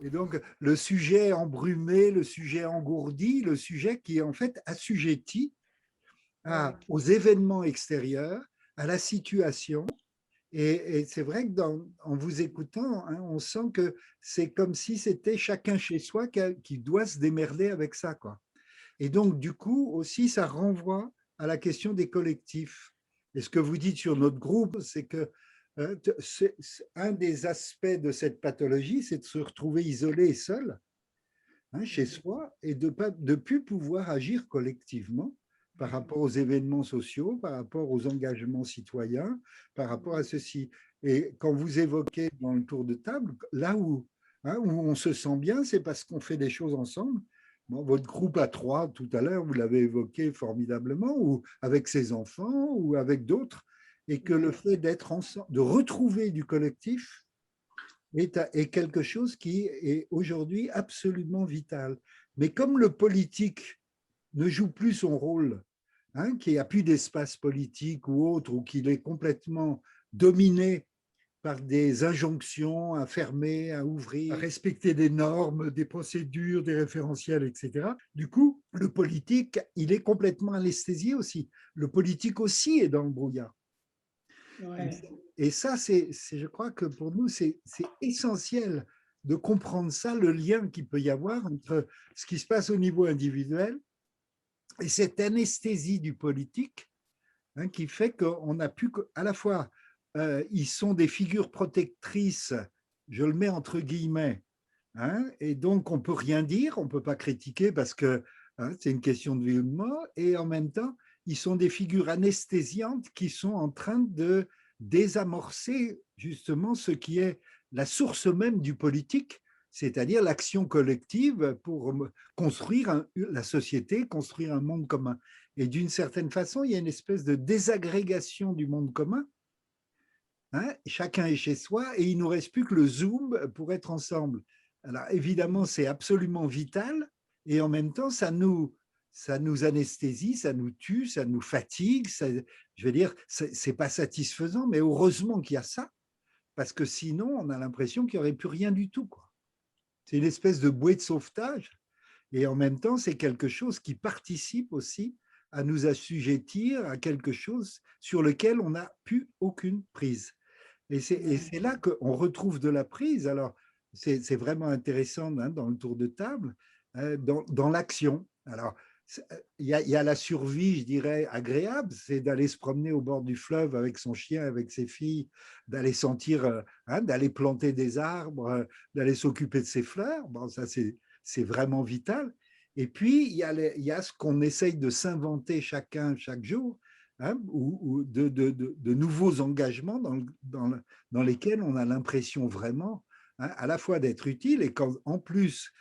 Et donc, le sujet embrumé, le sujet engourdi, le sujet qui est en fait assujetti Oui. aux événements extérieurs, à la situation. Et c'est vrai que en vous écoutant, hein, on sent que c'est comme si c'était chacun chez soi qui doit se démerder avec ça, quoi. Et donc, du coup, aussi, ça renvoie à la question des collectifs. Et ce que vous dites sur notre groupe, c'est que un des aspects de cette pathologie, c'est de se retrouver isolé et seul, hein, chez soi, et de ne plus pouvoir agir collectivement par rapport aux événements sociaux, par rapport aux engagements citoyens, par rapport à ceci. Et quand vous évoquez dans le tour de table, là où, hein, où on se sent bien, c'est parce qu'on fait des choses ensemble. Bon, votre groupe à trois, tout à l'heure, vous l'avez évoqué formidablement, ou avec ses enfants, ou avec d'autres, et que le fait d'être ensemble, de retrouver du collectif, est quelque chose qui est aujourd'hui absolument vital. Mais comme le politique ne joue plus son rôle, hein, qu'il n'y a plus d'espace politique ou autre, ou qu'il est complètement dominé par des injonctions à fermer, à ouvrir, à respecter des normes, des procédures, des référentiels, etc. Du coup, le politique, il est complètement anesthésié aussi. Le politique aussi est dans le brouillard. Ouais. Et ça, je crois que pour nous, c'est essentiel de comprendre ça, le lien qu'il peut y avoir entre ce qui se passe au niveau individuel et cette anesthésie du politique, hein, qui fait qu'on a pu, à la fois, ils sont des figures protectrices, je le mets entre guillemets, hein, et donc on ne peut rien dire, on ne peut pas critiquer parce que, hein, c'est une question de vie ou de mort, et en même temps, ils sont des figures anesthésiantes qui sont en train de désamorcer justement ce qui est la source même du politique, c'est-à-dire l'action collective pour construire la société, construire un monde commun. Et d'une certaine façon, il y a une espèce de désagrégation du monde commun, hein, chacun est chez soi et il ne nous reste plus que le Zoom pour être ensemble. Alors évidemment, c'est absolument vital et en même temps, ça nous anesthésie, ça nous tue, ça nous fatigue. Ça, je veux dire, c'est pas satisfaisant, mais heureusement qu'il y a ça, parce que sinon, on a l'impression qu'il n'y aurait plus rien du tout, quoi. C'est une espèce de bouée de sauvetage et en même temps, c'est quelque chose qui participe aussi à nous assujettir à quelque chose sur lequel on n'a plus aucune prise. Et c'est là qu'on retrouve de la prise. Alors, c'est vraiment intéressant, hein, dans le tour de table, dans l'action. Alors, il y a la survie, je dirais, agréable, c'est d'aller se promener au bord du fleuve avec son chien, avec ses filles, d'aller sentir, hein, d'aller planter des arbres, d'aller s'occuper de ses fleurs. Bon, ça, c'est vraiment vital. Et puis, il y a ce qu'on essaye de s'inventer chacun, chaque jour, hein, ou de nouveaux engagements dans lesquels on a l'impression vraiment, hein, à la fois d'être utile et quand en plus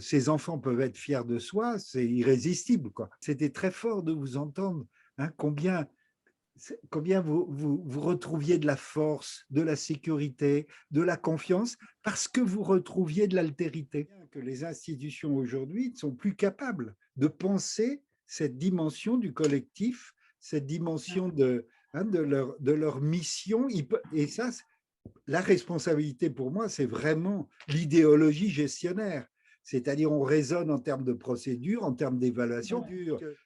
ces enfants peuvent être fiers de soi, c'est irrésistible, quoi. C'était très fort de vous entendre, hein, combien vous retrouviez de la force, de la sécurité, de la confiance, parce que vous retrouviez de l'altérité. Que les institutions aujourd'hui ne sont plus capables de penser cette dimension du collectif, cette dimension hein, de leur mission. Et ça, la responsabilité pour moi, c'est vraiment l'idéologie gestionnaire. C'est-à-dire, on raisonne en termes de procédure, en termes d'évaluation,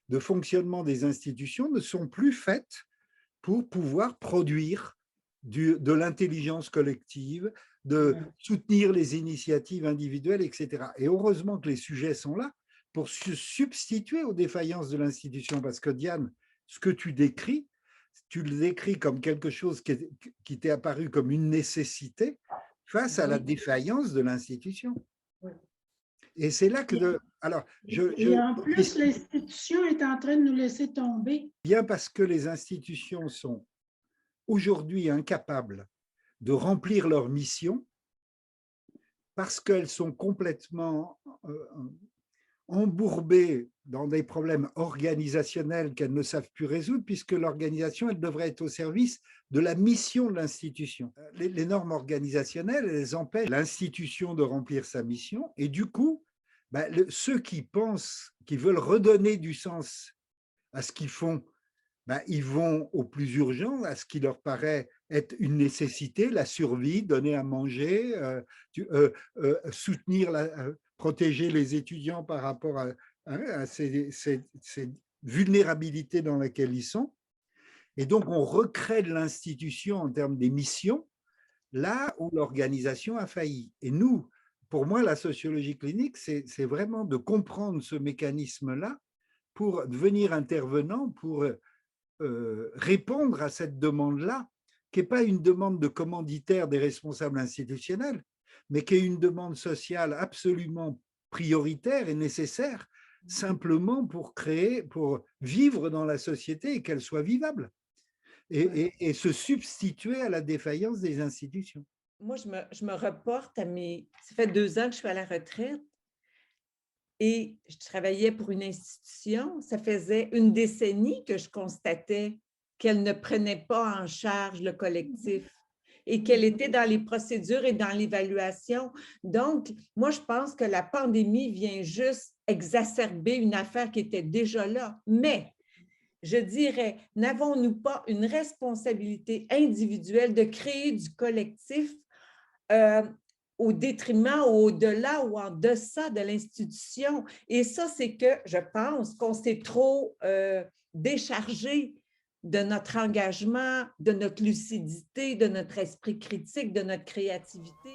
de fonctionnement des institutions ne sont plus faites pour pouvoir produire de l'intelligence collective, de soutenir les initiatives individuelles, etc. Et heureusement que les sujets sont là pour se substituer aux défaillances de l'institution. Parce que Diane, ce que tu le décris comme quelque chose qui t'est apparu comme une nécessité face à la Oui. défaillance de l'institution. Oui. Et c'est là que, alors, Et en plus, l'institution est en train de nous laisser tomber. bien parce que les institutions sont aujourd'hui incapables de remplir leur mission, parce qu'elles sont complètement embourbées dans des problèmes organisationnels qu'elles ne savent plus résoudre, puisque l'organisation, elle devrait être au service de la mission de l'institution. Les normes organisationnelles, elles empêchent l'institution de remplir sa mission, et du coup, ben, ceux qui pensent, qui veulent redonner du sens à ce qu'ils font, ben, ils vont au plus urgent, à ce qui leur paraît être une nécessité, la survie, donner à manger, soutenir, protéger les étudiants par rapport à ces vulnérabilités dans lesquelles ils sont. Et donc, on recrée de l'institution en termes des missions, là où l'organisation a failli. Et nous, pour moi, la sociologie clinique, c'est vraiment de comprendre ce mécanisme-là pour devenir intervenant, pour répondre à cette demande-là, qui n'est pas une demande de commanditaire des responsables institutionnels, mais qui est une demande sociale absolument prioritaire et nécessaire, simplement pour créer, pour vivre dans la société et qu'elle soit vivable, et se substituer à la défaillance des institutions. Moi, je me reporte à mes... Ça fait 2 ans que je suis à la retraite et je travaillais pour une institution. Ça faisait une décennie que je constatais qu'elle ne prenait pas en charge le collectif et qu'elle était dans les procédures et dans l'évaluation. Donc, moi, je pense que la pandémie vient juste exacerber une affaire qui était déjà là. Mais je dirais, n'avons-nous pas une responsabilité individuelle de créer du collectif au détriment, au-delà ou en deçà de l'institution? Et ça, c'est que je pense qu'on s'est trop déchargé de notre engagement, de notre lucidité, de notre esprit critique, de notre créativité.